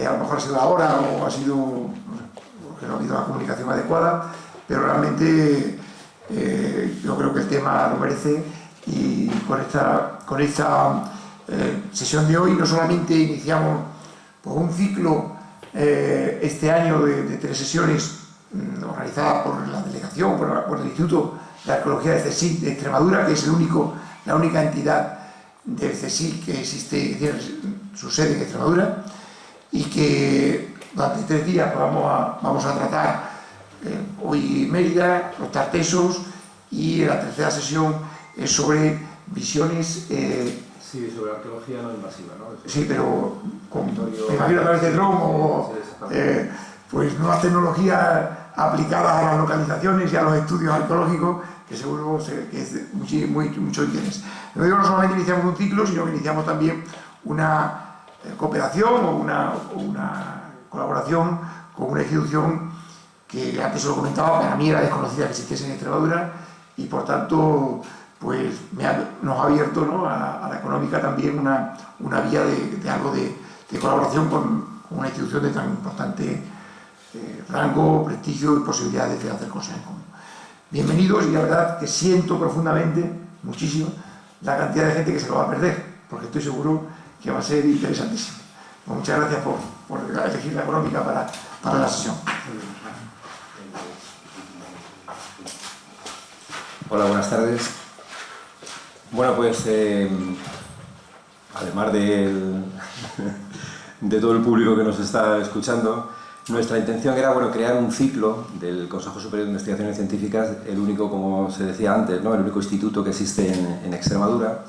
a lo mejor ha sido ahora o ha sido, no sé, porque no ha habido la comunicación adecuada, pero realmente yo creo que el tema lo merece, y con esta sesión de hoy no solamente iniciamos pues, un ciclo este año de 3 sesiones organizadas por la delegación, por el Instituto de Arqueología del CSIC de Extremadura, que es la única entidad del CSIC que existe, que tiene su sede en Extremadura, y que durante 3 días pues, vamos a tratar hoy Mérida, los tartesos, y la tercera sesión es sobre visiones... sí, sobre arqueología no invasiva, ¿no? Sí, pero me imagino a través de dron o pues nuevas tecnologías aplicadas a las localizaciones y a los estudios arqueológicos, que seguro que es de mucho interés. No digo, no solamente iniciamos un ciclo, sino que iniciamos también una cooperación o una colaboración con una institución que antes se lo comentaba, para mí era desconocida que existiese en Extremadura, y por tanto pues nos ha abierto, ¿no?, a la económica también una vía de algo de colaboración con una institución de tan importante rango, prestigio y posibilidades de hacer cosas en común. Bienvenidos, y la verdad que siento profundamente, muchísimo, la cantidad de gente que se lo va a perder, porque estoy seguro que va a ser interesantísimo. Pues muchas gracias por elegir la económica para la sesión. Hola, buenas tardes. Bueno, pues además de todo el público que nos está escuchando, nuestra intención era crear un ciclo del Consejo Superior de Investigaciones Científicas, el único, como se decía antes, ¿no?, el único instituto que existe en Extremadura,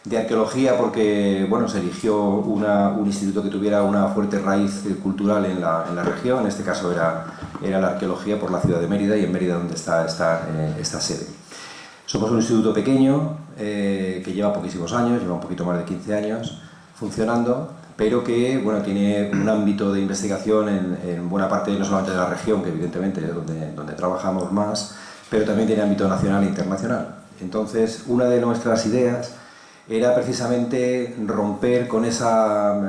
de arqueología, porque se eligió un instituto que tuviera una fuerte raíz cultural en la región. En este caso era la arqueología por la ciudad de Mérida, y en Mérida donde está esta sede. Somos un instituto pequeño que lleva poquísimos años, lleva un poquito más de 15 años funcionando, pero que tiene un ámbito de investigación en buena parte, no solamente de la región, que evidentemente es donde trabajamos más, pero también tiene ámbito nacional e internacional. Entonces, una de nuestras ideas era precisamente romper con esa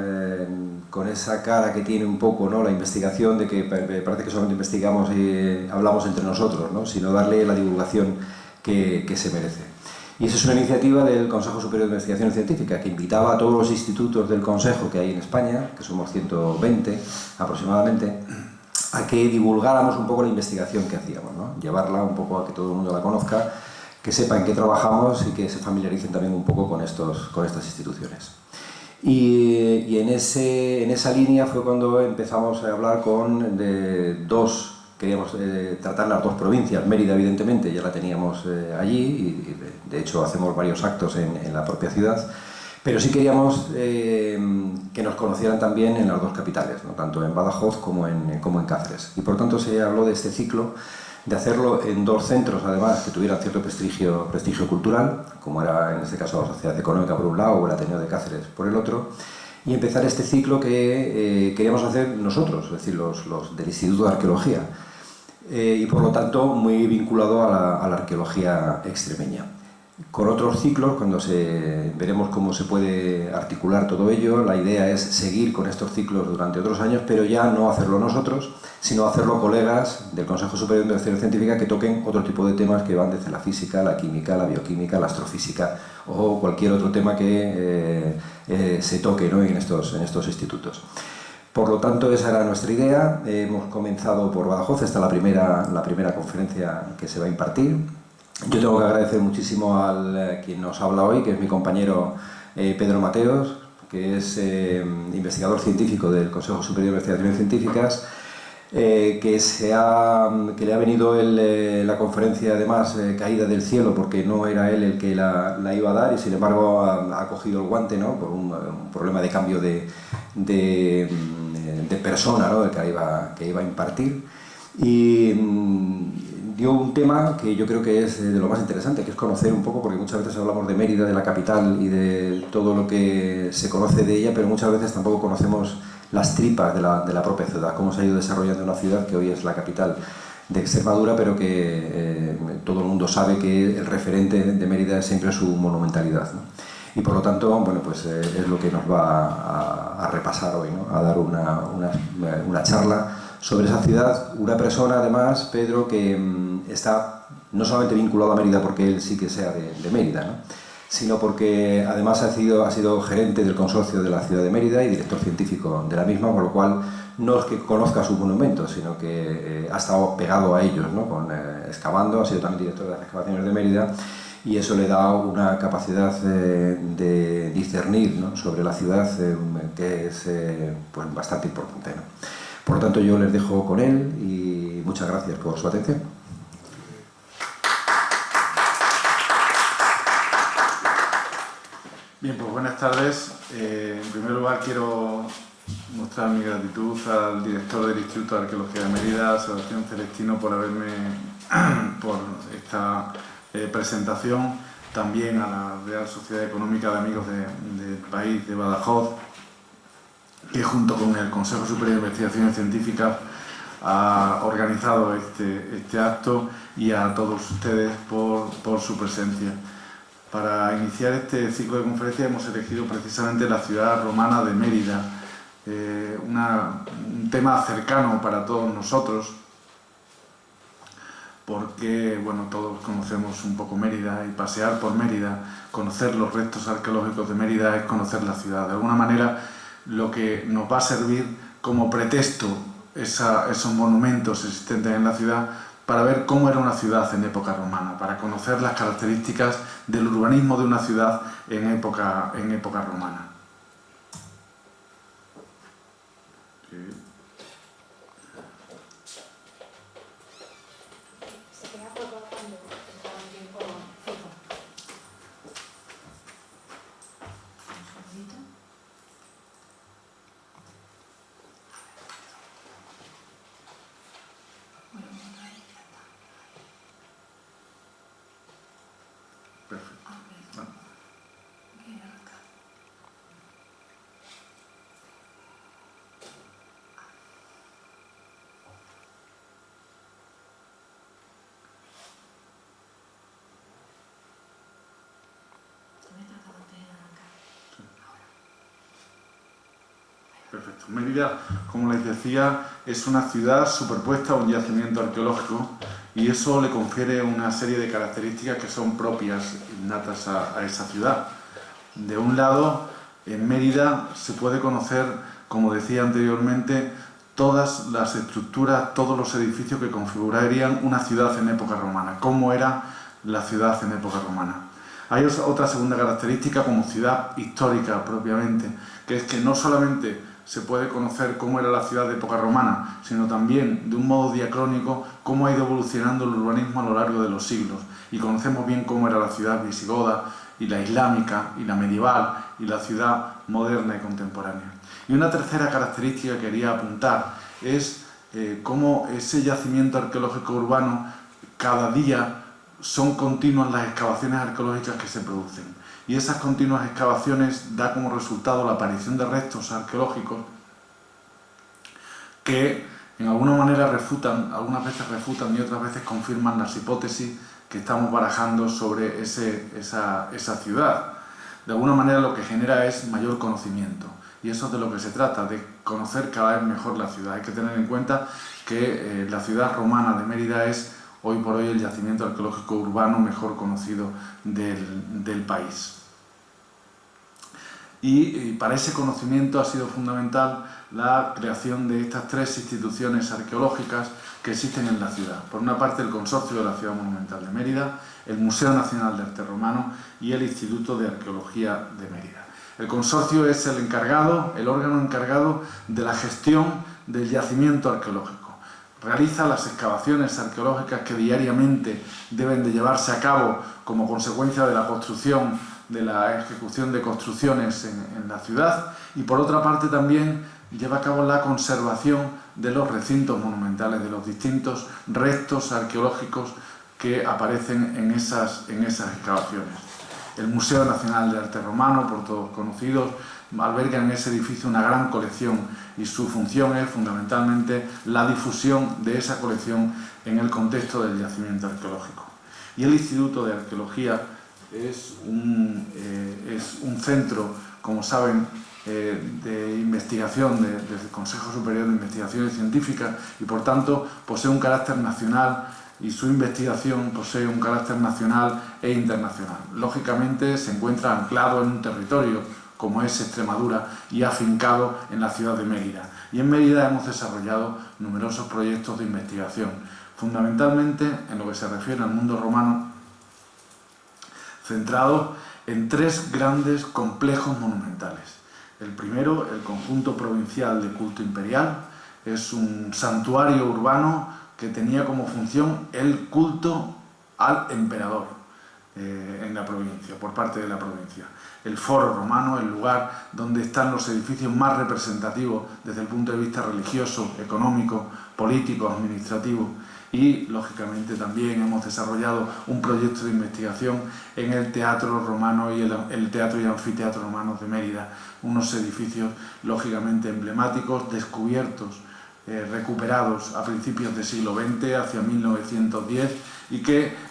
cara que tiene un poco, ¿no?, la investigación, de que parece que solamente investigamos y hablamos entre nosotros, ¿no?, sino darle la divulgación que se merece. Y esa es una iniciativa del Consejo Superior de Investigaciones Científicas, que invitaba a todos los institutos del Consejo que hay en España, que somos 120 aproximadamente, a que divulgáramos un poco la investigación que hacíamos, ¿no?, llevarla un poco a que todo el mundo la conozca, que sepa en qué trabajamos y que se familiaricen también un poco con estas instituciones. Y en esa línea fue cuando empezamos a hablar queríamos tratar las 2 provincias. Mérida, evidentemente, ya la teníamos allí, y de hecho hacemos varios actos en la propia ciudad, pero sí queríamos que nos conocieran también en las 2 capitales, ¿no?, tanto en Badajoz como en Cáceres. Y por tanto se habló de este ciclo, de hacerlo en 2 centros, además, que tuvieran cierto prestigio cultural, como era en este caso la Sociedad Económica por un lado o el Ateneo de Cáceres por el otro, y empezar este ciclo que queríamos hacer nosotros, es decir, los del Instituto de Arqueología, y por lo tanto muy vinculado a la arqueología extremeña. Con otros ciclos, veremos cómo se puede articular todo ello. La idea es seguir con estos ciclos durante otros años, pero ya no hacerlo nosotros, sino hacerlo colegas del Consejo Superior de Investigación Científica que toquen otro tipo de temas que van desde la física, la química, la bioquímica, la astrofísica o cualquier otro tema que se toque, ¿no?, en estos institutos. Por lo tanto, esa era nuestra idea. Hemos comenzado por Badajoz. Esta es la primera conferencia que se va a impartir. Yo tengo que agradecer muchísimo a quien nos habla hoy, que es mi compañero Pedro Mateos, que es investigador científico del Consejo Superior de Investigaciones Científicas, que le ha venido la conferencia, además, caída del cielo, porque no era él el que la iba a dar, y sin embargo ha cogido el guante, ¿no?, por un problema de cambio de persona, ¿no?, que iba a impartir. Y dio un tema que yo creo que es de lo más interesante, que es conocer un poco, porque muchas veces hablamos de Mérida, de la capital y de todo lo que se conoce de ella, pero muchas veces tampoco conocemos las tripas de la propia ciudad, cómo se ha ido desarrollando una ciudad que hoy es la capital de Extremadura, pero que todo el mundo sabe que el referente de Mérida es siempre su monumentalidad, ¿no? Y por lo tanto, bueno, pues es lo que nos va a repasar hoy, ¿no? A dar una charla sobre esa ciudad. Una persona, además, Pedro, que está no solamente vinculado a Mérida porque él sí que sea de Mérida, ¿no? Sino porque además ha sido gerente del consorcio de la ciudad de Mérida y director científico de la misma, con lo cual no es que conozca sus monumentos, sino que ha estado pegado a ellos, ¿no? Excavando, ha sido también director de las excavaciones de Mérida, y eso le da una capacidad de discernir, ¿no? Sobre la ciudad que es pues bastante importante, ¿no? Por lo tanto, yo les dejo con él y muchas gracias por su atención. Bien, pues buenas tardes. En primer lugar quiero mostrar mi gratitud al director del Instituto de Arqueología de Mérida, Sebastián Celestino, por por esta presentación, también a la Real Sociedad Económica de Amigos del País de Badajoz, que junto con el Consejo Superior de Investigaciones Científicas ha organizado este acto, y a todos ustedes por su presencia. Para iniciar este ciclo de conferencias hemos elegido precisamente la ciudad romana de Mérida, un tema cercano para todos nosotros, porque bueno, todos conocemos un poco Mérida, y pasear por Mérida, conocer los restos arqueológicos de Mérida, es conocer la ciudad. De alguna manera, lo que nos va a servir como pretexto esos monumentos existentes en la ciudad para ver cómo era una ciudad en época romana, para conocer las características del urbanismo de una ciudad en época romana. Perfecto. Mérida, como les decía, es una ciudad superpuesta a un yacimiento arqueológico, y eso le confiere una serie de características que son propias, innatas a esa ciudad. De un lado, en Mérida se puede conocer, como decía anteriormente, todas las estructuras, todos los edificios que configurarían una ciudad en época romana, cómo era la ciudad en época romana. Hay otra segunda característica como ciudad histórica propiamente, que es que no solamente se puede conocer cómo era la ciudad de época romana, sino también, de un modo diacrónico, cómo ha ido evolucionando el urbanismo a lo largo de los siglos. Y conocemos bien cómo era la ciudad visigoda, y la islámica, y la medieval, y la ciudad moderna y contemporánea. Y una tercera característica que quería apuntar es cómo ese yacimiento arqueológico urbano, cada día son continuas las excavaciones arqueológicas que se producen. Y esas continuas excavaciones da como resultado la aparición de restos arqueológicos que en alguna manera refutan, algunas veces refutan y otras veces confirman las hipótesis que estamos barajando sobre esa ciudad. De alguna manera lo que genera es mayor conocimiento, y eso es de lo que se trata, de conocer cada vez mejor la ciudad. Hay que tener en cuenta que la ciudad romana de Mérida es hoy por hoy el yacimiento arqueológico urbano mejor conocido del país. Y para ese conocimiento ha sido fundamental la creación de estas tres instituciones arqueológicas que existen en la ciudad. Por una parte, el Consorcio de la Ciudad Monumental de Mérida, el Museo Nacional de Arte Romano y el Instituto de Arqueología de Mérida. El consorcio es el órgano encargado de la gestión del yacimiento arqueológico. Realiza las excavaciones arqueológicas que diariamente deben de llevarse a cabo como consecuencia de la construcción, de la ejecución de construcciones en la ciudad, y por otra parte también lleva a cabo la conservación de los recintos monumentales, de los distintos restos arqueológicos que aparecen en esas excavaciones. El Museo Nacional de Arte Romano, por todos conocidos, alberga en ese edificio una gran colección, y su función es fundamentalmente la difusión de esa colección en el contexto del yacimiento arqueológico. Y el Instituto de Arqueología es un centro, como saben, de investigación del Consejo Superior de Investigaciones Científicas y por tanto posee un carácter nacional y su investigación posee un carácter nacional e internacional. Lógicamente se encuentra anclado en un territorio como es Extremadura y afincado en la ciudad de Mérida. Y en Mérida hemos desarrollado numerosos proyectos de investigación, fundamentalmente en lo que se refiere al mundo romano, centrados en 3 grandes complejos monumentales. El primero, el conjunto provincial de culto imperial, es un santuario urbano que tenía como función el culto al emperador en la provincia, por parte de la provincia. El foro romano, el lugar donde están los edificios más representativos desde el punto de vista religioso, económico, político, administrativo. Y, lógicamente, también hemos desarrollado un proyecto de investigación en el Teatro Romano y el Teatro y Anfiteatro Romanos de Mérida, unos edificios, lógicamente, emblemáticos, descubiertos, recuperados a principios del siglo XX, hacia 1910, y que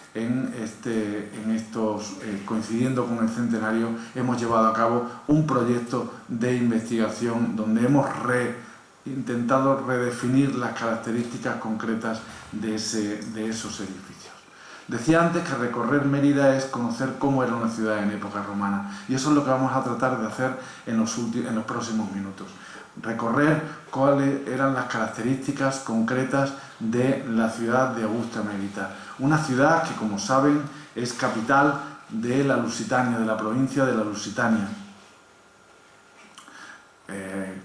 coincidiendo con el centenario, hemos llevado a cabo un proyecto de investigación donde hemos intentado redefinir las características concretas de esos edificios. Decía antes que recorrer Mérida es conocer cómo era una ciudad en época romana, y eso es lo que vamos a tratar de hacer en los próximos minutos. Recorrer cuáles eran las características concretas de la ciudad de Augusta Mérida. Una ciudad que, como saben, es capital de la Lusitania, de la provincia de la Lusitania.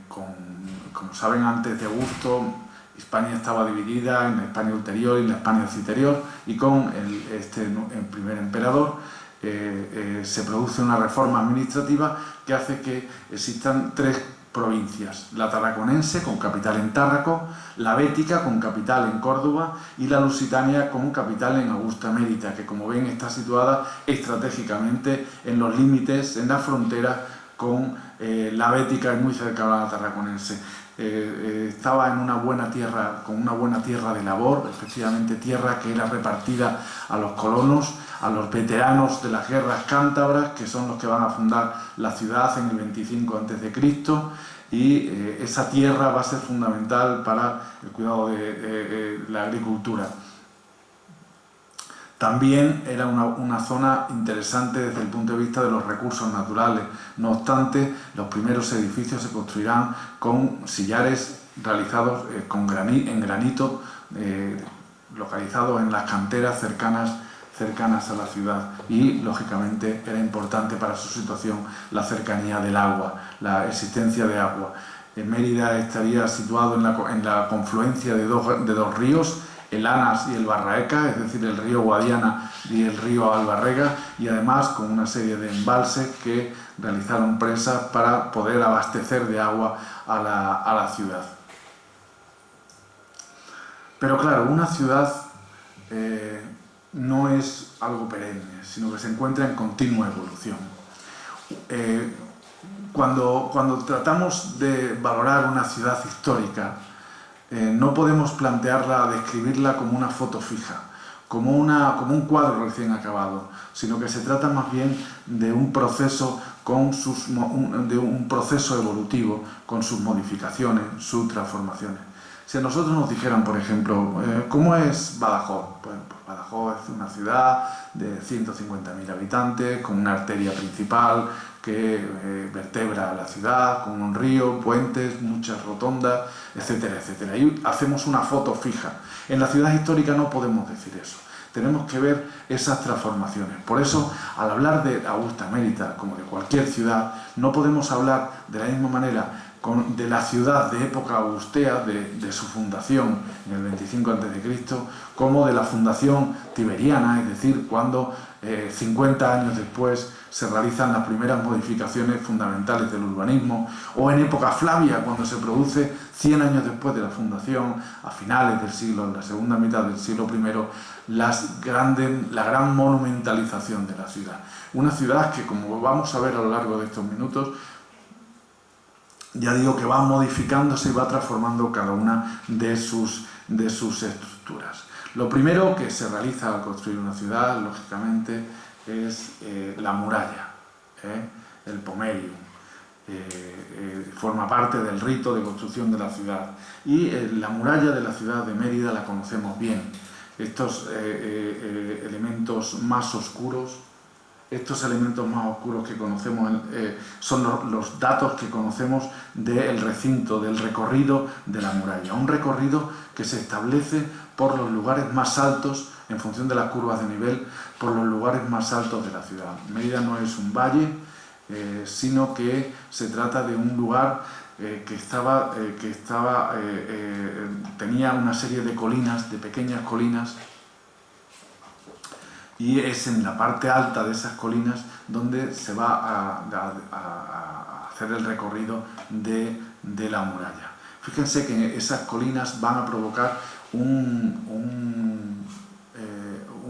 Como saben, antes de Augusto, Hispania estaba dividida en la Hispania ulterior y en la Hispania citerior, y con el primer emperador se produce una reforma administrativa que hace que existan 3 provincias: la tarraconense, con capital en Tárraco, la bética, con capital en Córdoba, y la lusitania, con capital en Augusta Mérida, que, como ven, está situada estratégicamente en los límites, en la frontera con la bética y muy cercana a la tarraconense. Estaba en una buena tierra, con una buena tierra de labor, efectivamente tierra que era repartida a los colonos, a los veteranos de las guerras cántabras, que son los que van a fundar la ciudad en el 25 a.C., y esa tierra va a ser fundamental para el cuidado de la agricultura. También era una zona interesante desde el punto de vista de los recursos naturales. No obstante, los primeros edificios se construirán con sillares realizados en granito, localizados en las canteras cercanas a la ciudad, y lógicamente era importante para su situación la cercanía del agua, la existencia de agua. Mérida estaría situado en la confluencia de dos ríos, el Anas y el Barraeca, es decir, el río Guadiana y el río Albarrega, y además con una serie de embalses que realizaron presas para poder abastecer de agua a la ciudad. Pero claro, una ciudad no es algo perenne, sino que se encuentra en continua evolución. Cuando tratamos de valorar una ciudad histórica, no podemos plantearla, describirla como una foto fija, como un cuadro recién acabado, sino que se trata más bien de un proceso evolutivo, con sus modificaciones, sus transformaciones. Si a nosotros nos dijeran, por ejemplo, ¿cómo es Badajoz? Pues Badajoz es una ciudad de 150.000 habitantes, con una arteria principal que vertebra la ciudad, con un río, puentes, muchas rotondas, etcétera, etcétera. Y hacemos una foto fija. En la ciudad histórica no podemos decir eso. Tenemos que ver esas transformaciones. Por eso, al hablar de Augusta Mérida, como de cualquier ciudad, no podemos hablar de la misma manera de la ciudad de época augustea, de su fundación en el 25 a.C., como de la fundación tiberiana, es decir, cuando 50 años después se realizan las primeras modificaciones fundamentales del urbanismo, o en época Flavia, cuando se produce 100 años después de la fundación, a finales del siglo, en la segunda mitad del siglo I, la gran monumentalización de la ciudad. Una ciudad que, como vamos a ver a lo largo de estos minutos, ya digo que va modificándose y va transformando cada una de sus estructuras. Lo primero que se realiza al construir una ciudad, lógicamente, es la muralla, el pomerium. Forma parte del rito de construcción de la ciudad. Y la muralla de la ciudad de Mérida la conocemos bien. Estos elementos más oscuros, que conocemos son los datos que conocemos del recinto, del recorrido de la muralla. Un recorrido que se establece por los lugares más altos, en función de las curvas de nivel, por los lugares más altos de la ciudad. Mérida no es un valle, sino que se trata de un lugar tenía una serie de colinas, de pequeñas colinas, y es en la parte alta de esas colinas donde se va a hacer el recorrido de la muralla. Fíjense que esas colinas van a provocar un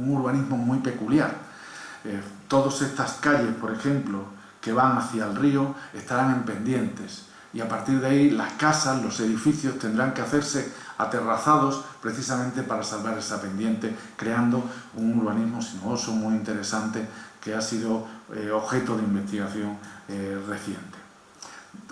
urbanismo muy peculiar. Todas estas calles, por ejemplo, que van hacia el río, estarán en pendientes, y a partir de ahí las casas, los edificios tendrán que hacerse aterrazados precisamente para salvar esa pendiente, creando un urbanismo sinuoso muy interesante que ha sido objeto de investigación reciente.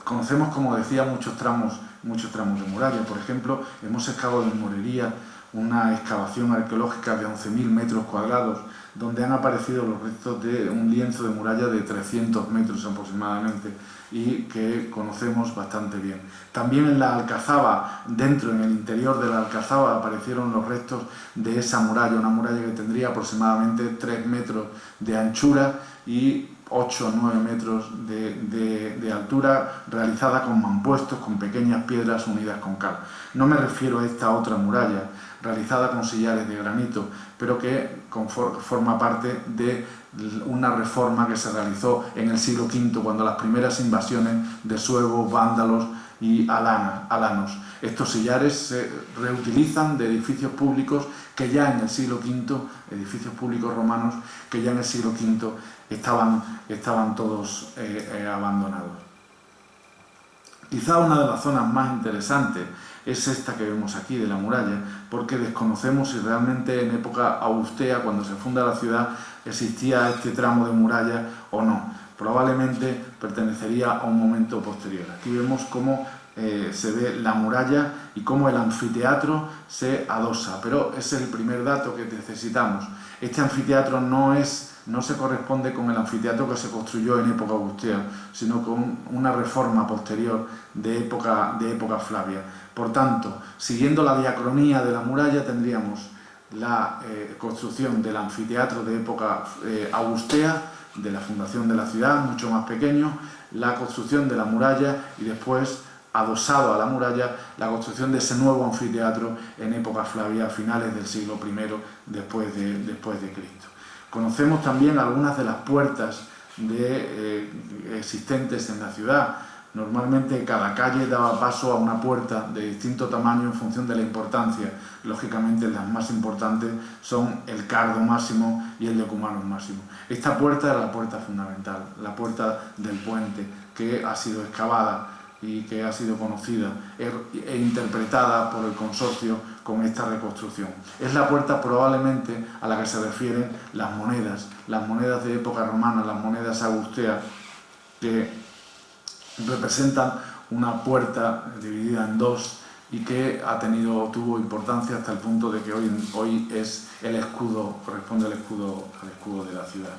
Conocemos, como decía, muchos tramos de muralla. Por ejemplo, hemos excavado en Morería una excavación arqueológica de 11.000 metros cuadrados, donde han aparecido los restos de un lienzo de muralla de 300 metros aproximadamente, y que conocemos bastante bien. También en la Alcazaba, en el interior de la Alcazaba, aparecieron los restos de esa muralla, una muralla que tendría aproximadamente 3 metros de anchura y 8 o 9 metros de altura, realizada con mampuestos, con pequeñas piedras unidas con cal. No me refiero a esta otra muralla, realizada con sillares de granito, pero que forma parte de una reforma que se realizó en el siglo V, cuando las primeras invasiones de suevos, vándalos y alanos. Estos sillares se reutilizan de edificios públicos que ya en el siglo V, edificios públicos romanos, que ya en el siglo V estaban todos abandonados. Quizá una de las zonas más interesantes es esta que vemos aquí, de la muralla, porque desconocemos si realmente en época augustea, cuando se funda la ciudad, existía este tramo de muralla o no. Probablemente pertenecería a un momento posterior. Aquí vemos cómo se ve la muralla y cómo el anfiteatro se adosa, pero ese es el primer dato que necesitamos. Este anfiteatro no se corresponde con el anfiteatro que se construyó en época augustea, sino con una reforma posterior de época Flavia. Por tanto, siguiendo la diacronía de la muralla, tendríamos la construcción del anfiteatro de época augustea, de la fundación de la ciudad, mucho más pequeño, la construcción de la muralla y después, adosado a la muralla, la construcción de ese nuevo anfiteatro en época Flavia, a finales del siglo I después de Cristo. Conocemos también algunas de las puertas existentes en la ciudad. Normalmente cada calle daba paso a una puerta de distinto tamaño en función de la importancia. Lógicamente las más importantes son el Cardo Máximo y el Decumanus Máximo. Esta puerta era la puerta fundamental, la puerta del puente, que ha sido excavada y que ha sido conocida e interpretada por el consorcio con esta reconstrucción. Es la puerta probablemente a la que se refieren las monedas de época romana, las monedas augusteas, que representan una puerta dividida en dos y que tuvo importancia hasta el punto de que hoy es el escudo, corresponde al escudo de la ciudad.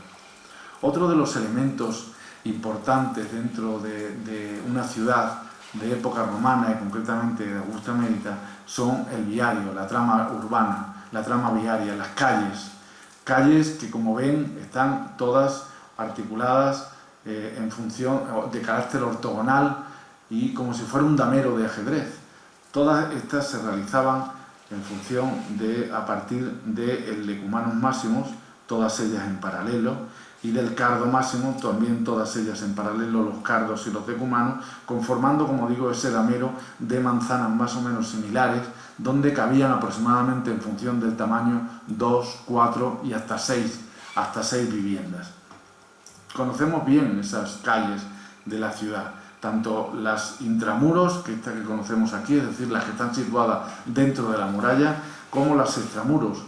Otro de los elementos importantes dentro de una ciudad de época romana y concretamente de Augusta Mérida son el viario, la trama urbana, la trama viaria, las calles que, como ven, están todas articuladas en función de carácter ortogonal y como si fuera un damero de ajedrez. Todas estas se realizaban a partir del Decumanus Maximus, todas ellas en paralelo, y del Cardo Máximo, también todas ellas en paralelo, los cardos y los decumanos, conformando, como digo, ese damero de manzanas más o menos similares, donde cabían aproximadamente, en función del tamaño, 2, 4 y hasta 6 viviendas. Conocemos bien esas calles de la ciudad, tanto las intramuros, que esta que conocemos aquí, es decir, las que están situadas dentro de la muralla, como las extramuros.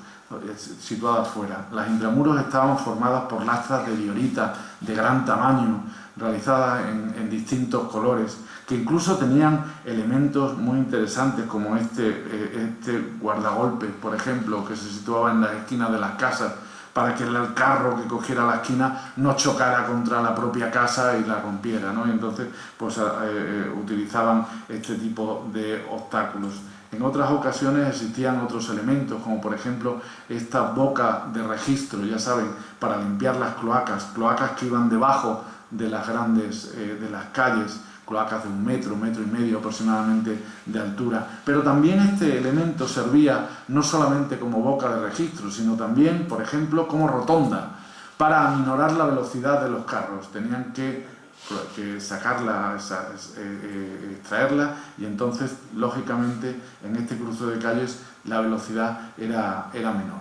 situadas fuera. Las intramuros estaban formadas por lastras de diorita de gran tamaño, realizadas en distintos colores, que incluso tenían elementos muy interesantes como este guardagolpes, por ejemplo, que se situaba en las esquinas de las casas, para que el carro que cogiera la esquina no chocara contra la propia casa y la rompiera, ¿no? Y entonces pues utilizaban este tipo de obstáculos. En otras ocasiones existían otros elementos, como por ejemplo esta boca de registro, ya saben, para limpiar las cloacas que iban debajo de las grandes de las calles, cloacas de 1 metro, 1,5 metros aproximadamente de altura. Pero también este elemento servía no solamente como boca de registro, sino también, por ejemplo, como rotonda, para aminorar la velocidad de los carros. Tenían que sacarla, extraerla, y entonces, lógicamente, en este cruce de calles la velocidad era menor.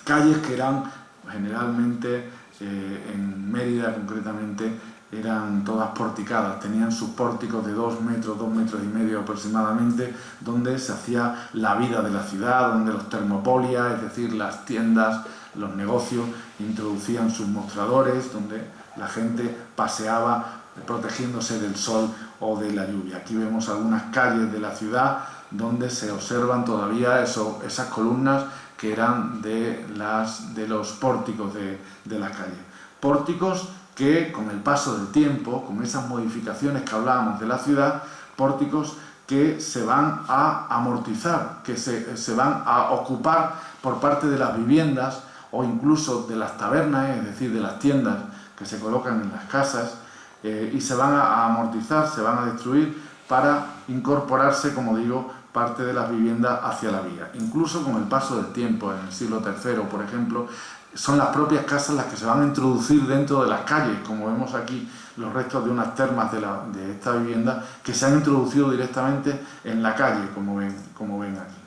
Calles que eran generalmente, en Mérida concretamente, eran todas porticadas, tenían sus pórticos de 2 metros, 2,5 metros aproximadamente, donde se hacía la vida de la ciudad, donde los termopolias, es decir, las tiendas, los negocios, introducían sus mostradores, donde la gente paseaba protegiéndose del sol o de la lluvia. Aquí vemos algunas calles de la ciudad donde se observan todavía esas columnas que eran de los pórticos de la calle. Pórticos que con el paso del tiempo, con esas modificaciones que hablábamos de la ciudad, pórticos que se van a amortizar, que se van a ocupar por parte de las viviendas o incluso de las tabernas, es decir, de las tiendas que se colocan en las casas, y se van a amortizar, se van a destruir para incorporarse, como digo, parte de las viviendas hacia la vía. Incluso con el paso del tiempo, en el siglo III, por ejemplo, son las propias casas las que se van a introducir dentro de las calles, como vemos aquí los restos de unas termas de esta vivienda que se han introducido directamente en la calle, como ven aquí.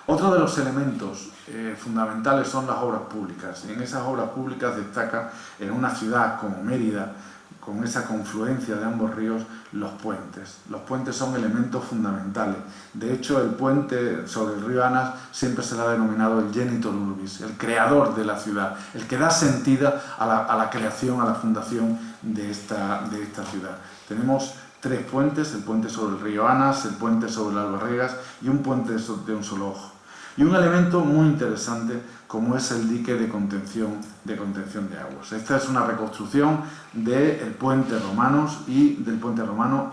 Otro de los elementos fundamentales son las obras públicas. En esas obras públicas destaca, en una ciudad como Mérida, con esa confluencia de ambos ríos, los puentes. Los puentes son elementos fundamentales. De hecho, el puente sobre el río Anas siempre se le ha denominado el genitor urbis, el creador de la ciudad, el que da sentido a la creación, a la fundación de esta ciudad. Tenemos 3 puentes: el puente sobre el río Anas, el puente sobre el Albarregas y un puente de un solo ojo. Y un elemento muy interesante como es el dique de contención de aguas. Esta es una reconstrucción del puente romano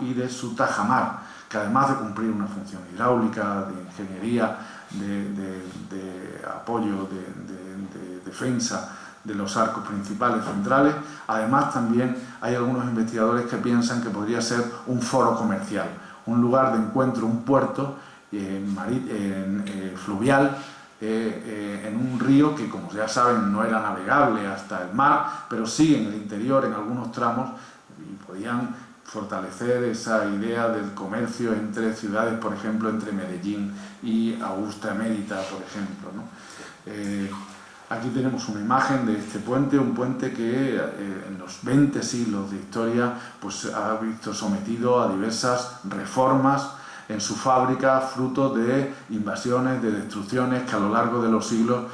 y de su tajamar, que además de cumplir una función hidráulica, de ingeniería, de apoyo, de defensa de los arcos principales centrales, además también hay algunos investigadores que piensan que podría ser un foro comercial, un lugar de encuentro, un puerto fluvial, en un río que, como ya saben, no era navegable hasta el mar, pero sí en el interior, en algunos tramos, y podían fortalecer esa idea del comercio entre ciudades, por ejemplo, entre Medellín y Augusta Mérida, por ejemplo, ¿no? Aquí tenemos una imagen de este puente, un puente que en los 20 siglos de historia pues, ha visto sometido a diversas reformas en su fábrica, fruto de invasiones, de destrucciones que a lo largo de los siglos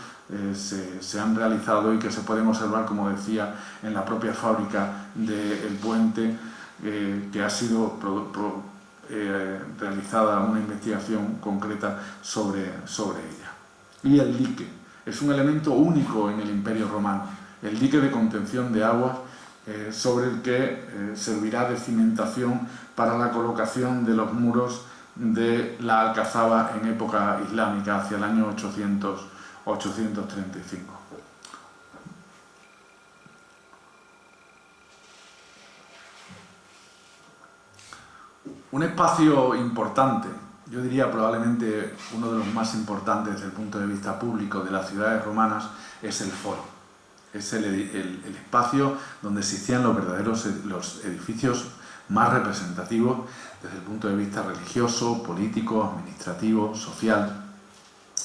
se han realizado y que se pueden observar, como decía, en la propia fábrica del puente, que ha sido realizada una investigación concreta sobre ella. Y el dique es un elemento único en el Imperio Romano, el dique de contención de aguas, sobre el que servirá de cimentación para la colocación de los muros de la Alcazaba en época islámica, hacia el año 835. Un espacio importante, yo diría probablemente uno de los más importantes desde el punto de vista público de las ciudades romanas, es el foro. Es el espacio donde existían los edificios más representativos desde el punto de vista religioso, político, administrativo, social.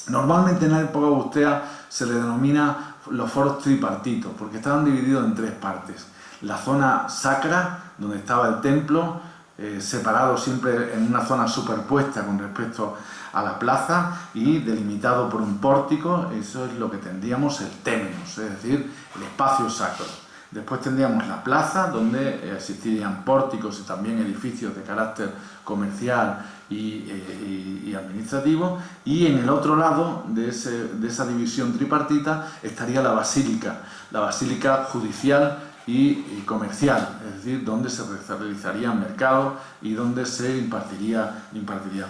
Normalmente en la época augustea se le denomina los foros tripartitos, porque estaban divididos en 3 partes. La zona sacra, donde estaba el templo, separado siempre en una zona superpuesta con respecto a la plaza y delimitado por un pórtico. Eso es lo que tendríamos el témenos, es decir, el espacio sacro. Después tendríamos la plaza, donde existirían pórticos y también edificios de carácter comercial y administrativo, y en el otro lado de esa división tripartita estaría la basílica judicial y comercial, es decir, donde se realizarían mercados y donde se impartiría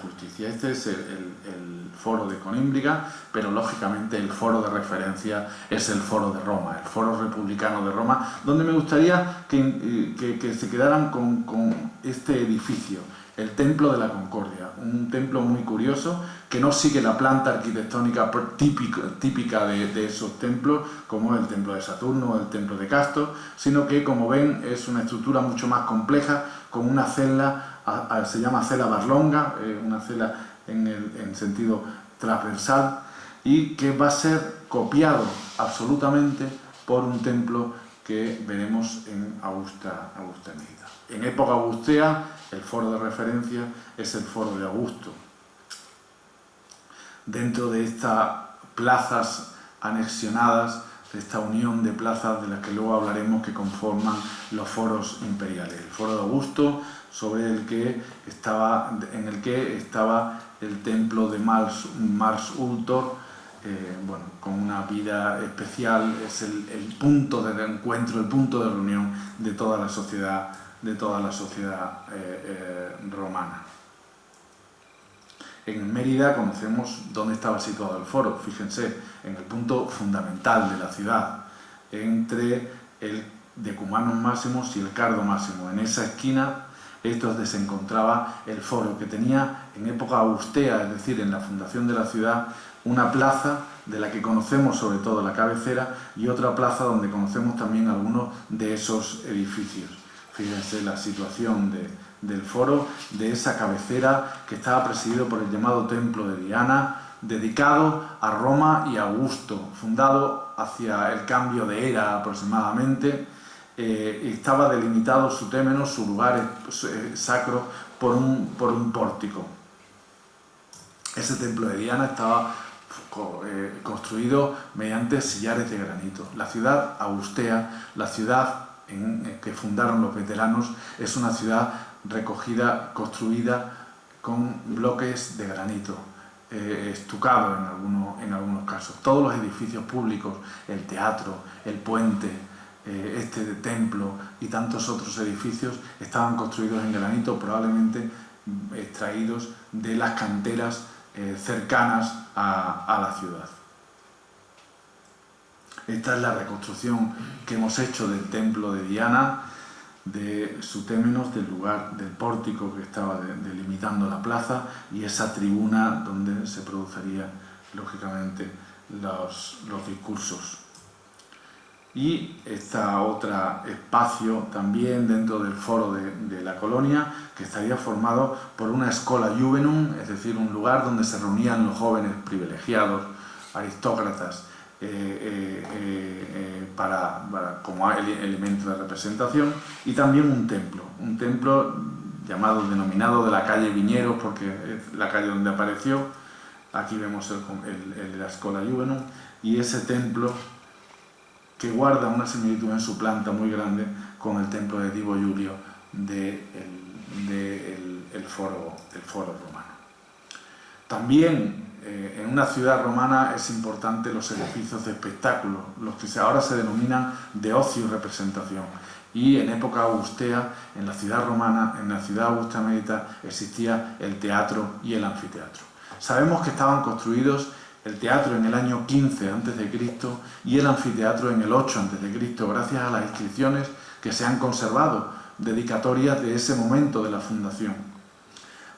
justicia. Este es el foro de Conímbriga, pero lógicamente el foro de referencia es el foro de Roma, el foro republicano de Roma, donde me gustaría que se quedaran con este edificio, el Templo de la Concordia, un templo muy curioso que no sigue la planta arquitectónica típica de esos templos, como el Templo de Saturno o el Templo de Castor, sino que, como ven, es una estructura mucho más compleja, con una celda, se llama cela barlonga, una cela en sentido transversal, y que va a ser copiado absolutamente por un templo que veremos en Augusta Emerita. En época augustea, el foro de referencia es el foro de Augusto. Dentro de estas plazas anexionadas, de esta unión de plazas de las que luego hablaremos, que conforman los foros imperiales. El foro de Augusto, en el que estaba el templo de Mars Ultor, con una vida especial, es el punto de encuentro, el punto de reunión de toda la sociedad romana. En Mérida conocemos dónde estaba situado el foro, fíjense, en el punto fundamental de la ciudad, entre el Decumanus Maximus y el Cardo Máximo. En esa esquina es donde se encontraba el foro, que tenía en época augustea, es decir, en la fundación de la ciudad, una plaza de la que conocemos sobre todo la cabecera y otra plaza donde conocemos también algunos de esos edificios. Fíjense la situación del foro, de esa cabecera que estaba presidido por el llamado Templo de Diana, dedicado a Roma y a Augusto, fundado hacia el cambio de era aproximadamente. Estaba delimitado su témenos, su lugar sacro, por un pórtico. Ese templo de Diana estaba construido mediante sillares de granito. La ciudad augustea, la ciudad que fundaron los veteranos, es una ciudad construida con bloques de granito, estucado en algunos casos. Todos los edificios públicos, el teatro, el puente, este templo y tantos otros edificios estaban construidos en granito, probablemente extraídos de las canteras cercanas a la ciudad. Esta es la reconstrucción que hemos hecho del templo de Diana, de su témenos, del lugar del pórtico que estaba delimitando la plaza, y esa tribuna donde se producirían lógicamente los discursos. Y está otro espacio también dentro del foro de la colonia, que estaría formado por una Schola Juvenum, es decir, un lugar donde se reunían los jóvenes privilegiados, aristócratas, como elemento de representación, y también un templo denominado de la calle Viñeros, porque es la calle donde apareció. Aquí vemos la Schola Juvenum, y ese templo que guarda una similitud en su planta muy grande con el templo de Tibo Julio del foro romano. También en una ciudad romana es importante los edificios de espectáculo, los que ahora se denominan de ocio y representación. Y en época augustea, en la ciudad romana, en la ciudad Augusta Emerita, existía el teatro y el anfiteatro. Sabemos que estaban construidos el teatro en el año 15 a.C. y el anfiteatro en el 8 a.C., gracias a las inscripciones que se han conservado, dedicatorias de ese momento de la fundación.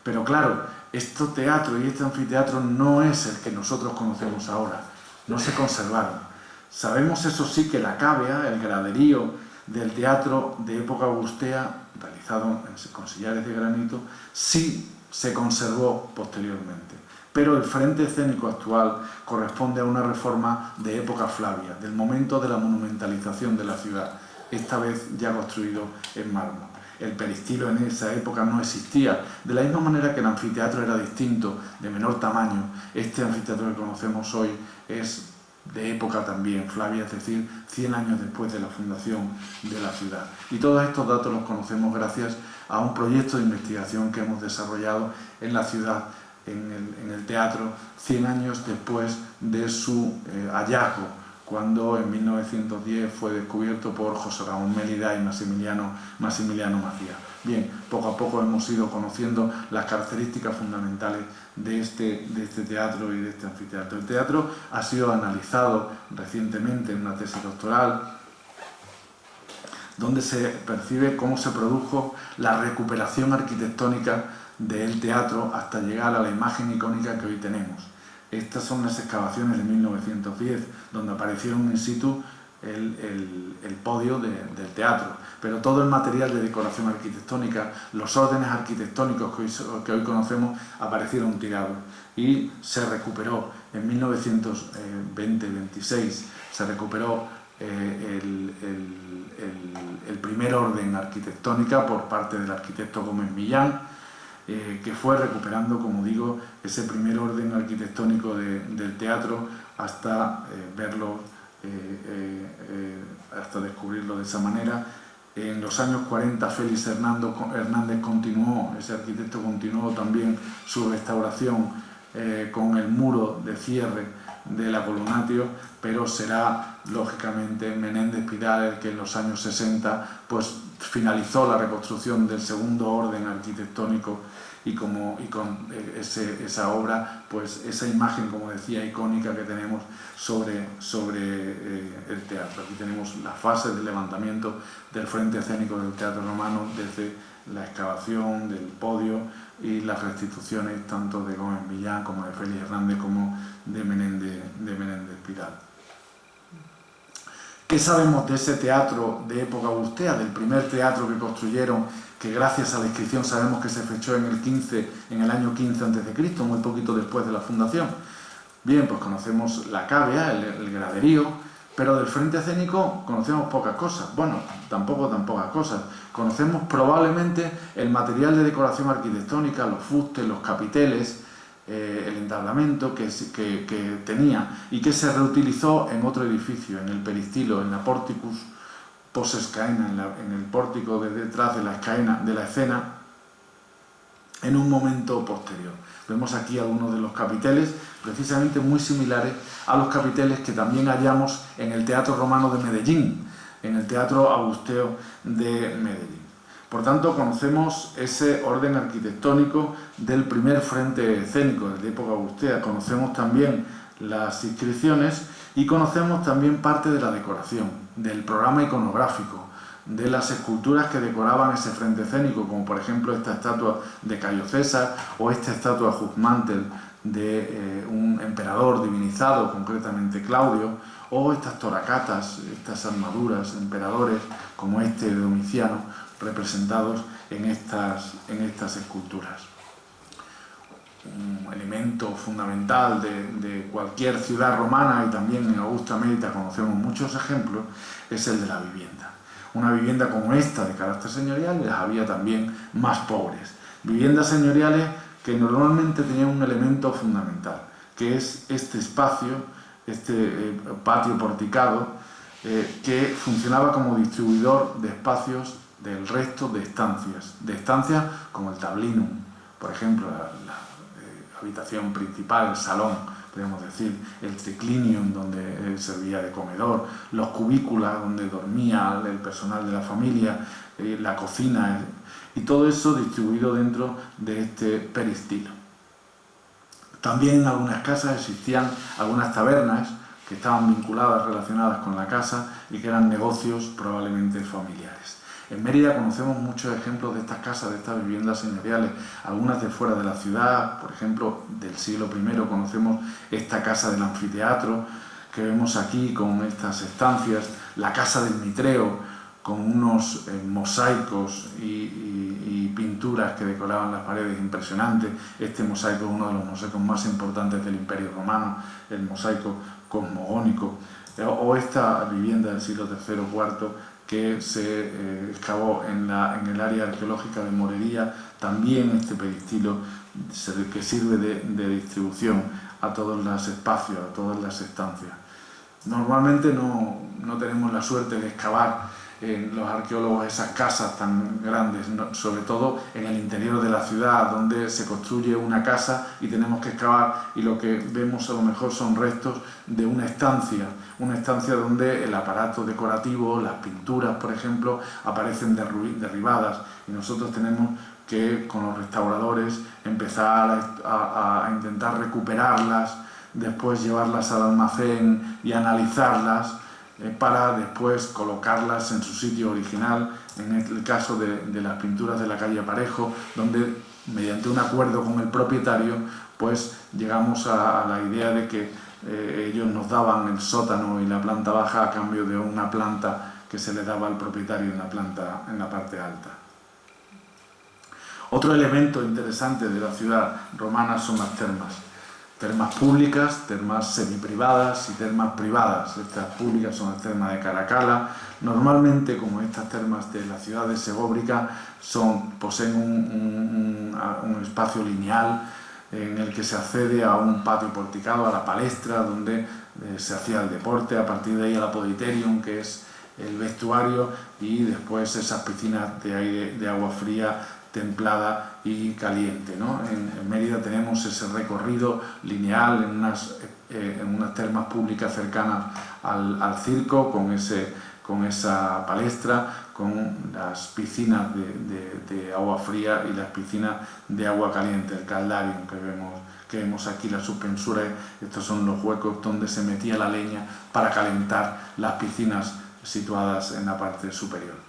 Pero claro, este teatro y este anfiteatro no es el que nosotros conocemos ahora, no se conservaron. Sabemos, eso sí, que la cavea, el graderío del teatro de época augustea, realizado con sillares de granito, sí se conservó posteriormente. Pero el frente escénico actual corresponde a una reforma de época Flavia, del momento de la monumentalización de la ciudad, esta vez ya construido en mármol. el peristilo en esa época no existía. De la misma manera que el anfiteatro era distinto, de menor tamaño, este anfiteatro que conocemos hoy es de época también, Flavia, es decir, 100 años después de la fundación de la ciudad. Y todos estos datos los conocemos gracias a un proyecto de investigación que hemos desarrollado en la ciudad, en el teatro, 100 años después de su hallazgo, cuando en 1910 fue descubierto por José Ramón Mélida y Maximiliano Macías. Bien, poco a poco hemos ido conociendo las características fundamentales de este teatro y de este anfiteatro. El teatro ha sido analizado recientemente en una tesis doctoral, donde se percibe cómo se produjo la recuperación arquitectónica del teatro hasta llegar a la imagen icónica que hoy tenemos. Estas son las excavaciones de 1910, donde aparecieron in situ el podio del teatro, pero todo el material de decoración arquitectónica, los órdenes arquitectónicos que hoy conocemos, aparecieron tirados y se recuperó en 1920-26, se recuperó el primer orden arquitectónica por parte del arquitecto Gómez Millán, que fue recuperando, como digo, ese primer orden arquitectónico del teatro hasta verlo, hasta descubrirlo de esa manera. En los años 40 Félix Hernández continuó, ese arquitecto continuó también su restauración con el muro de cierre de la Columnatio, pero será lógicamente Menéndez Pidal el que en los años 60 pues finalizó la reconstrucción del segundo orden arquitectónico y con esa obra, pues esa imagen, como decía, icónica que tenemos sobre el teatro. Aquí tenemos las fases del levantamiento del frente escénico del Teatro Romano, desde la excavación del podio y las restituciones tanto de Gómez Millán como de Félix Hernández como de Menéndez Pidal. ¿Qué sabemos de ese teatro de época augustea, del primer teatro que construyeron, que gracias a la inscripción sabemos que se fechó en el año 15 a.C., muy poquito después de la fundación? Bien, pues conocemos la cavea, el graderío, pero del frente escénico conocemos pocas cosas. Bueno, tampoco tan pocas cosas. Conocemos probablemente el material de decoración arquitectónica, los fustes, los capiteles, el entablamento que tenía y que se reutilizó en otro edificio, en el peristilo, en la porticus post-escaena, en el pórtico de detrás de la escena, en un momento posterior. Vemos aquí algunos de los capiteles, precisamente muy similares a los capiteles que también hallamos en el Teatro Romano de Medellín, en el Teatro Augusteo de Medellín. Por tanto, conocemos ese orden arquitectónico del primer frente escénico de la época augustea, conocemos también las inscripciones y conocemos también parte de la decoración, del programa iconográfico, de las esculturas que decoraban ese frente escénico, como por ejemplo esta estatua de Cayo César o esta estatua Hufmantel de un emperador divinizado, concretamente Claudio, o estas toracatas, estas armaduras, emperadores como este de Domiciano, representados en estas esculturas. Un elemento fundamental de cualquier ciudad romana, y también en Augusta Mérida conocemos muchos ejemplos, es el de la vivienda. Una vivienda como esta de carácter señorial, y las había también más pobres. Viviendas señoriales que normalmente tenían un elemento fundamental, que es este espacio, este patio porticado, que funcionaba como distribuidor de espacios del resto de estancias como el tablinum, por ejemplo, la habitación principal, el salón, podemos decir, el triclinium donde servía de comedor, los cubículos donde dormía el personal de la familia, la cocina, y todo eso distribuido dentro de este peristilo. También en algunas casas existían algunas tabernas que estaban vinculadas, relacionadas con la casa y que eran negocios probablemente familiares. En Mérida conocemos muchos ejemplos de estas casas, de estas viviendas señoriales, algunas de fuera de la ciudad, por ejemplo, del siglo I conocemos esta casa del anfiteatro que vemos aquí con estas estancias, la casa del Mitreo con unos mosaicos y pinturas que decoraban las paredes impresionantes. Este mosaico es uno de los mosaicos más importantes del Imperio Romano, el mosaico cosmogónico, o esta vivienda del siglo III o IV que se excavó en el área arqueológica de Morería, también este peristilo que sirve de distribución a todos los espacios, a todas las estancias. Normalmente no tenemos la suerte de excavar los arqueólogos esas casas tan grandes, sobre todo en el interior de la ciudad, donde se construye una casa y tenemos que excavar, y lo que vemos a lo mejor son restos de una estancia donde el aparato decorativo, las pinturas, por ejemplo, aparecen derribadas, y nosotros tenemos que, con los restauradores, empezar a intentar recuperarlas, después llevarlas al almacén y analizarlas, para después colocarlas en su sitio original, en el caso de las pinturas de la calle Parejo, donde mediante un acuerdo con el propietario pues llegamos a la idea de que ellos nos daban el sótano y la planta baja a cambio de una planta que se le daba al propietario en la parte alta. Otro elemento interesante de la ciudad romana son las termas. Termas públicas, termas semiprivadas y termas privadas. Estas públicas son las termas de Caracalla. Normalmente, como estas termas de la ciudad de Segóbrica, poseen un espacio lineal en el que se accede a un patio porticado, a la palestra, donde se hacía el deporte, a partir de ahí al apoditerium, que es el vestuario, y después esas piscinas de agua fría, templada y caliente, ¿no? En Mérida tenemos ese recorrido lineal en unas termas públicas cercanas al circo, con esa palestra, con las piscinas de agua fría y las piscinas de agua caliente, el caldarium que vemos aquí, la suspensura. Estos son los huecos donde se metía la leña para calentar las piscinas situadas en la parte superior.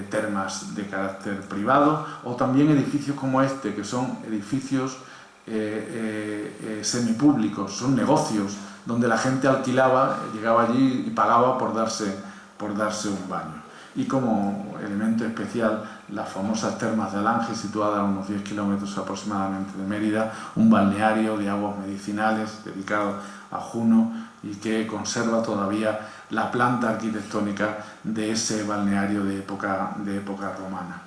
Termas de carácter privado, o también edificios como este, que son edificios semipúblicos, son negocios donde la gente alquilaba, llegaba allí y pagaba por darse un baño. Y como elemento especial, las famosas termas de Alange, situadas a unos 10 kilómetros aproximadamente de Mérida, un balneario de aguas medicinales dedicado a Juno, y que conserva todavía la planta arquitectónica de ese balneario de época romana.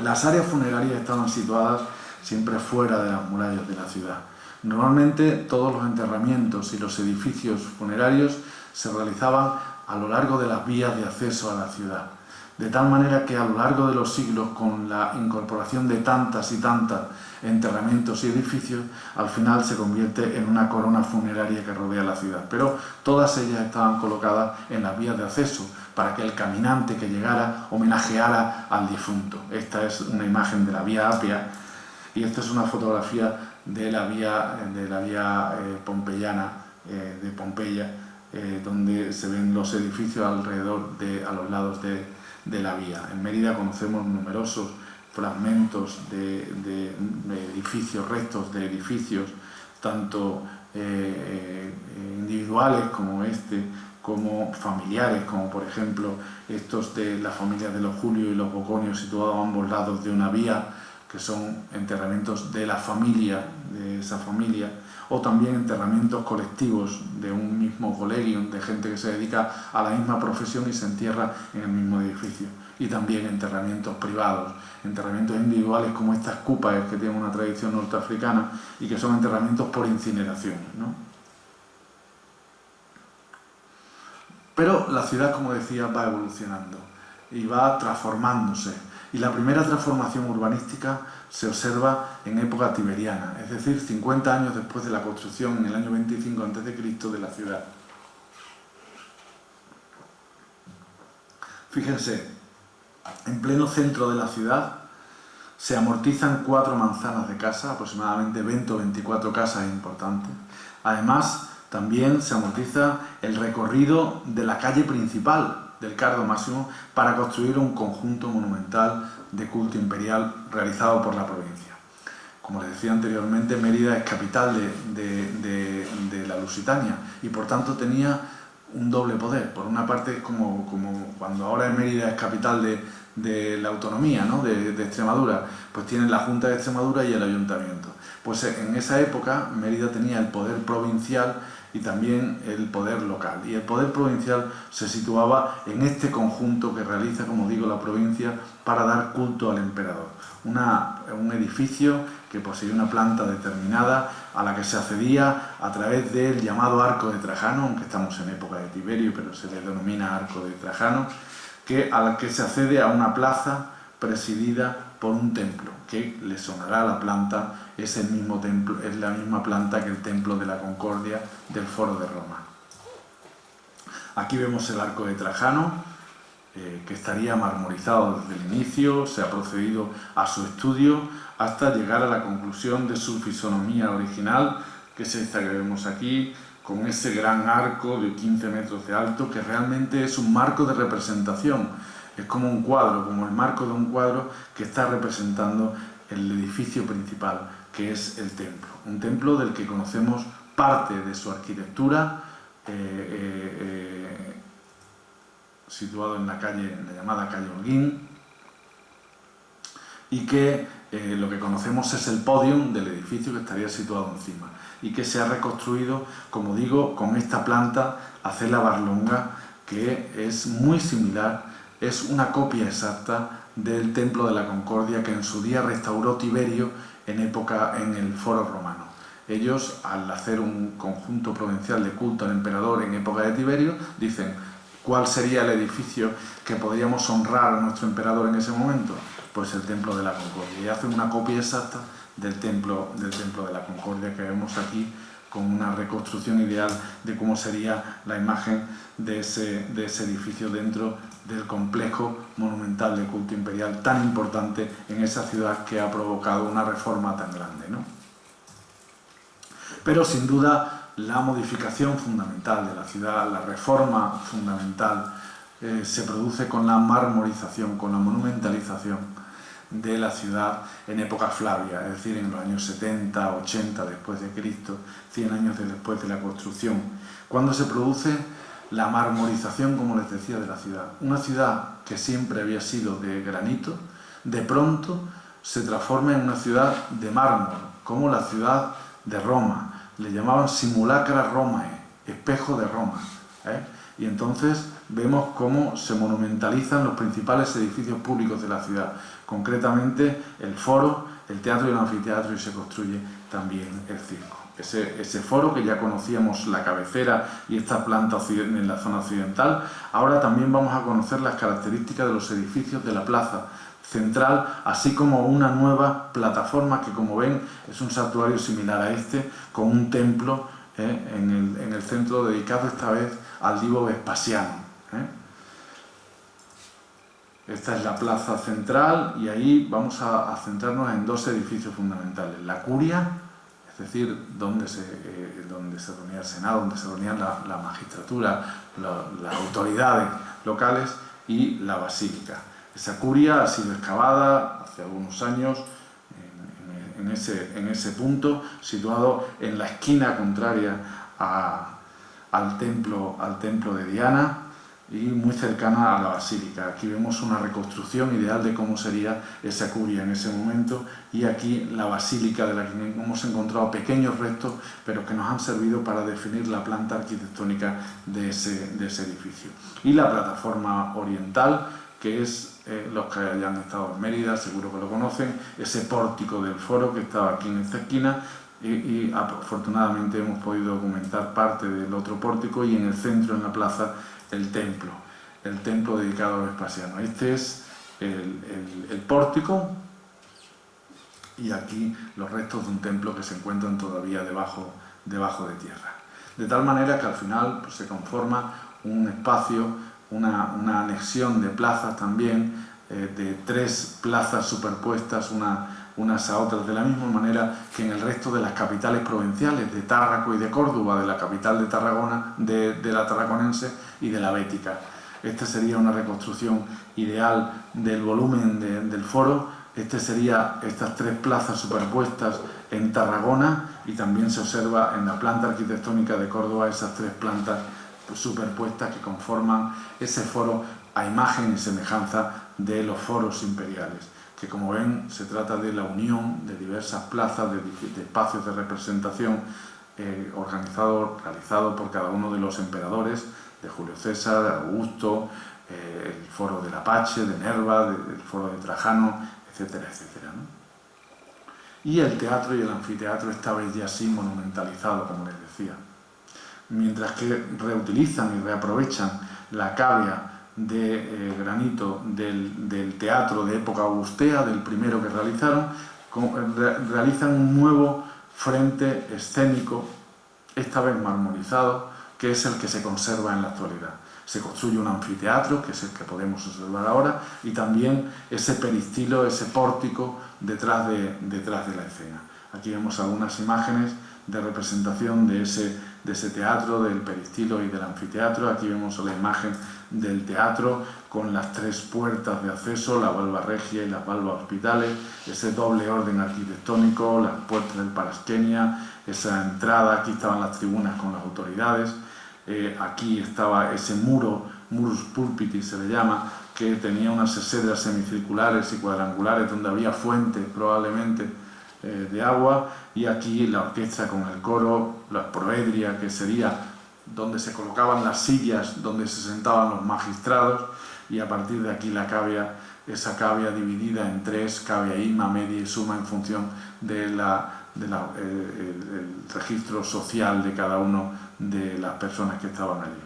Las áreas funerarias estaban situadas siempre fuera de las murallas de la ciudad. Normalmente todos los enterramientos y los edificios funerarios se realizaban a lo largo de las vías de acceso a la ciudad, de tal manera que a lo largo de los siglos, con la incorporación de tantas y tantas enterramientos y edificios, al final se convierte en una corona funeraria que rodea la ciudad. Pero todas ellas estaban colocadas en las vías de acceso para que el caminante que llegara homenajeara al difunto. Esta es una imagen de la vía Apia, y esta es una fotografía de la vía pompeyana de Pompeya, donde se ven los edificios alrededor, a los lados de la vía. En Mérida conocemos numerosos fragmentos de edificios, restos de edificios, tanto individuales como como familiares, como por ejemplo estos de la familia de los Julio y los Boconios, situados a ambos lados de una vía, que son enterramientos de la familia, de esa familia, o también enterramientos colectivos de un mismo colegium, de gente que se dedica a la misma profesión y se entierra en el mismo edificio. Y también enterramientos privados, enterramientos individuales como estas cupas, que tienen una tradición norteafricana y que son enterramientos por incineración, ¿no? Pero la ciudad, como decía, va evolucionando y va transformándose. Y la primera transformación urbanística se observa en época tiberiana, es decir, 50 años después de la construcción, en el año 25 a.C. de la ciudad. Fíjense, en pleno centro de la ciudad se amortizan 4 manzanas de casa, aproximadamente 20 o 24 casas importantes. Además, también se amortiza el recorrido de la calle principal del Cardo Máximo para construir un conjunto monumental de culto imperial realizado por la provincia. Como les decía anteriormente, Mérida es capital de la Lusitania y por tanto tenía un doble poder. Por una parte, como cuando ahora Mérida es capital de la autonomía, ¿no?, de Extremadura, pues tienen la Junta de Extremadura y el Ayuntamiento. Pues en esa época Mérida tenía el poder provincial y también el poder local. Y el poder provincial se situaba en este conjunto que realiza, como digo, la provincia para dar culto al emperador. Un edificio que poseía una planta determinada a la que se accedía a través del llamado Arco de Trajano, aunque estamos en época de Tiberio, pero se le denomina Arco de Trajano, a la que se accede a una plaza presidida por un templo, que le sonará a la planta, es el mismo templo, es la misma planta que el Templo de la Concordia del Foro de Roma. Aquí vemos el Arco de Trajano, que estaría marmorizado desde el inicio, se ha procedido a su estudio hasta llegar a la conclusión de su fisonomía original, que es esta que vemos aquí, con ese gran arco de 15 metros de alto, que realmente es un marco de representación. Es como un cuadro, como el marco de un cuadro que está representando el edificio principal, que es el templo. Un templo del que conocemos parte de su arquitectura, situado en la llamada calle Holguín, y que lo que conocemos es el podium del edificio que estaría situado encima, y que se ha reconstruido, como digo, con esta planta Acela Barlonga, que es muy similar, es una copia exacta del Templo de la Concordia que en su día restauró Tiberio en el Foro Romano. Ellos, al hacer un conjunto provincial de culto al emperador en época de Tiberio, dicen: ¿cuál sería el edificio que podríamos honrar a nuestro emperador en ese momento? Pues el Templo de la Concordia. Y hacen una copia exacta del templo de la Concordia que vemos aquí, con una reconstrucción ideal de cómo sería la imagen de ese edificio dentro del complejo monumental de culto imperial tan importante en esa ciudad que ha provocado una reforma tan grande, ¿no? Pero sin duda la modificación fundamental de la ciudad, la reforma fundamental, se produce con la marmorización, con la monumentalización de la ciudad en época Flavia, es decir, en los años 70, 80 después de Cristo, 100 años después de la construcción, cuando se produce la marmorización, como les decía, de la ciudad. Una ciudad que siempre había sido de granito, de pronto se transforma en una ciudad de mármol, como la ciudad de Roma. Le llamaban simulacra Romae, espejo de Roma, Y entonces vemos cómo se monumentalizan los principales edificios públicos de la ciudad, concretamente el foro, el teatro y el anfiteatro, y se construye también el circo. Ese foro que ya conocíamos, la cabecera y esta planta en la zona occidental. Ahora también vamos a conocer las características de los edificios de la plaza central, así como una nueva plataforma que, como ven, es un santuario similar a este, con un templo en el centro, dedicado esta vez al divo Vespasiano. Esta es la plaza central, y ahí vamos a centrarnos en dos edificios fundamentales: la curia, es decir, donde se reunía el Senado, donde se reunían la magistratura, las autoridades locales, y la basílica. Esa curia ha sido excavada hace algunos años en ese punto, situado en la esquina contraria al templo de Diana y muy cercana a la basílica. Aquí vemos una reconstrucción ideal de cómo sería esa curia en ese momento, y aquí la basílica, de la que hemos encontrado pequeños restos, pero que nos han servido para definir la planta arquitectónica de ese edificio. Y la plataforma oriental, que es, los que hayan estado en Mérida seguro que lo conocen, ese pórtico del foro que estaba aquí en esta esquina, y afortunadamente hemos podido documentar parte del otro pórtico, y en el centro, en la plaza, el templo dedicado a Vespasiano. Este es el pórtico, y aquí los restos de un templo que se encuentran todavía debajo de tierra. De tal manera que al final, pues, se conforma un espacio, una anexión de plazas también, de tres plazas superpuestas unas a otras, de la misma manera que en el resto de las capitales provinciales, de Tárraco y de Córdoba, de la capital de Tarragona, de la tarraconense y de la bética. Esta sería una reconstrucción ideal del volumen del foro. Este sería estas tres plazas superpuestas en Tarragona, y también se observa en la planta arquitectónica de Córdoba esas tres plantas superpuestas que conforman ese foro a imagen y semejanza de los foros imperiales, que, como ven, se trata de la unión de diversas plazas, de espacios de representación realizado por cada uno de los emperadores, de Julio César, de Augusto, el foro del Apache, de Nerva, el foro de Trajano, etcétera, etcétera, ¿no? Y el teatro y el anfiteatro esta vez ya sí monumentalizado, como les decía. Mientras que reutilizan y reaprovechan la cavia de granito del teatro de época augustea, del primero que realizaron, realizan un nuevo frente escénico, esta vez marmorizado, que es el que se conserva en la actualidad. Se construye un anfiteatro, que es el que podemos observar ahora, y también ese peristilo, ese pórtico detrás de la escena. Aquí vemos algunas imágenes de representación de ese teatro, del peristilo y del anfiteatro. Aquí vemos la imagen del teatro con las 3 puertas de acceso, la valva regia y las valvas hospitales, ese doble orden arquitectónico, las puertas del Parasquenia, esa entrada, aquí estaban las tribunas con las autoridades, aquí estaba ese murus pulpiti se le llama, que tenía unas exedras semicirculares y cuadrangulares donde había fuentes probablemente de agua, y aquí la orquesta con el coro, la proedria, que sería donde se colocaban las sillas donde se sentaban los magistrados, y a partir de aquí la cavia, esa cavia dividida en 3, cavia ima, media y suma, en función del registro social de cada uno de las personas que estaban allí.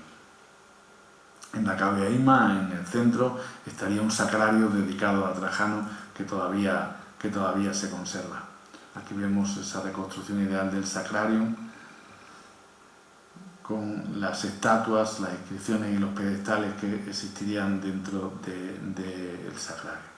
En la cavia ima, en el centro, estaría un sacrario dedicado a Trajano que todavía se conserva. Aquí vemos esa reconstrucción ideal del sacrarium, con las estatuas, las inscripciones y los pedestales que existirían dentro del sacrario.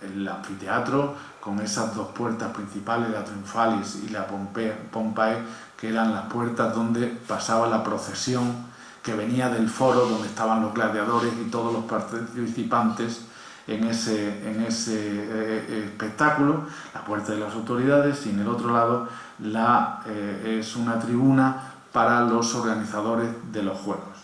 El anfiteatro, con esas 2 puertas principales, la Triunfalis y la Pompae, que eran las puertas donde pasaba la procesión que venía del foro donde estaban los gladiadores y todos los participantes en ese espectáculo, la puerta de las autoridades, y en el otro lado es una tribuna para los organizadores de los juegos.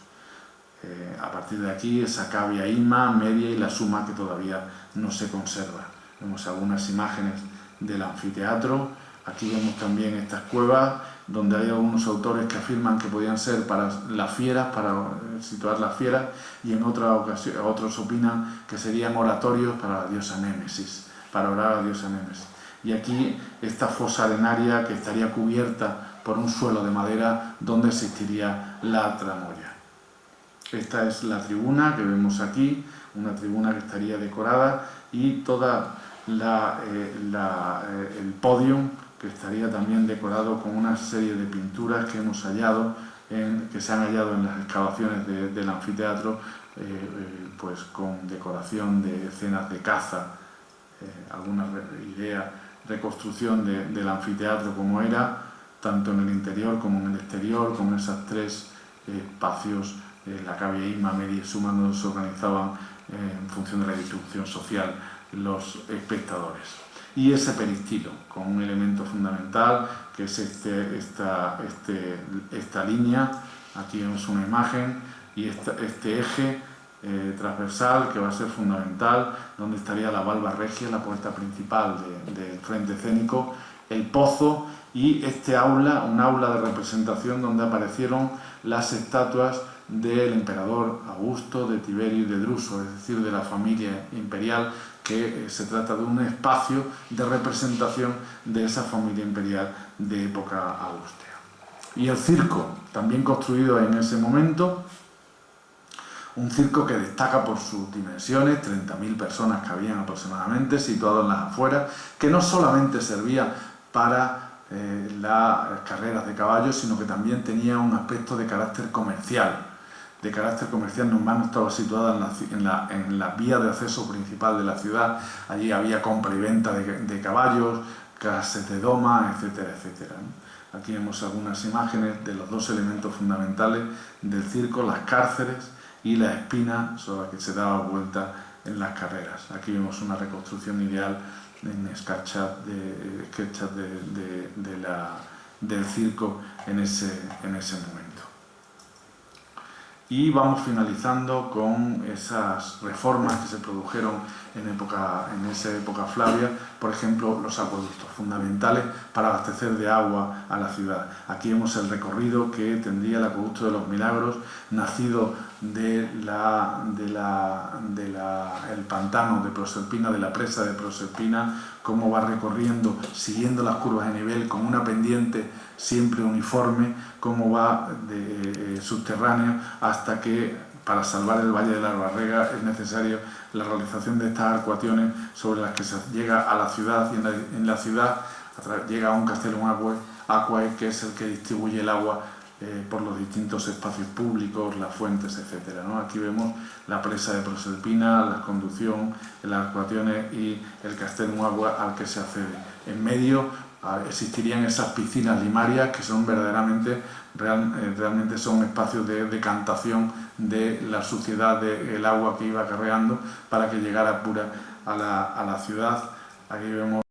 A partir de aquí, esa cavia ima, media y la suma, que todavía no se conserva. Vemos algunas imágenes del anfiteatro. Aquí vemos también estas cuevas, donde hay algunos autores que afirman que podían ser para las fieras, para situar las fieras, y en otros opinan que serían oratorios para la diosa Némesis, para orar a la diosa Némesis. Y aquí esta fosa arenaria que estaría cubierta por un suelo de madera donde existiría la tramoya. Esta es la tribuna que vemos aquí, una tribuna que estaría decorada, y toda el podium, que estaría también decorado con una serie de pinturas que hemos hallado, que se han hallado en las excavaciones del anfiteatro, pues con decoración de escenas de caza, alguna idea, reconstrucción del anfiteatro como era, tanto en el interior como en el exterior, con esas 3 espacios, la cavia ima, media y suma, donde se organizaban en función de la distribución social los espectadores. Y ese peristilo, con un elemento fundamental, que es esta línea. Aquí vemos una imagen, y este eje transversal, que va a ser fundamental, donde estaría la valva regia, la puerta principal del frente escénico, el pozo, y este aula, un aula de representación donde aparecieron las estatuas del emperador Augusto, de Tiberio y de Druso, es decir, de la familia imperial, que se trata de un espacio de representación de esa familia imperial de época augustea. Y el circo, también construido en ese momento, un circo que destaca por sus dimensiones, 30.000 personas cabían aproximadamente, situado en las afueras, que no solamente servía para las carreras de caballos, sino que también tenía un aspecto de carácter comercial. Numancia estaba situada en la vía de acceso principal de la ciudad. Allí había compra y venta de caballos, clases de doma, etcétera, etcétera, ¿no? Aquí vemos algunas imágenes de los 2 elementos fundamentales del circo, las cárceles y la espina sobre la que se daba vuelta en las carreras. Aquí vemos una reconstrucción ideal en SketchUp del circo en ese momento. y vamos finalizando con esas reformas que se produjeron en esa época Flavia, por ejemplo, los acueductos fundamentales para abastecer de agua a la ciudad. Aquí vemos el recorrido que tendría el acueducto de los Milagros, nacido del pantano de Proserpina, de la presa de Proserpina, cómo va recorriendo, siguiendo las curvas de nivel, con una pendiente siempre uniforme, cómo va subterráneo, hasta que para salvar el Valle de la Albarrega es necesario la realización de estas arcuaciones sobre las que se llega a la ciudad, y en la ciudad llega a un castellum aquae, que es el que distribuye el agua por los distintos espacios públicos, las fuentes, etc., ¿no? Aquí vemos la presa de Proserpina, la conducción, las arcuaciones y el castellum aquae al que se accede. En medio existirían esas piscinas limarias que son realmente son espacios de decantación de la suciedad del agua que iba acarreando para que llegara pura a la ciudad. Aquí vemos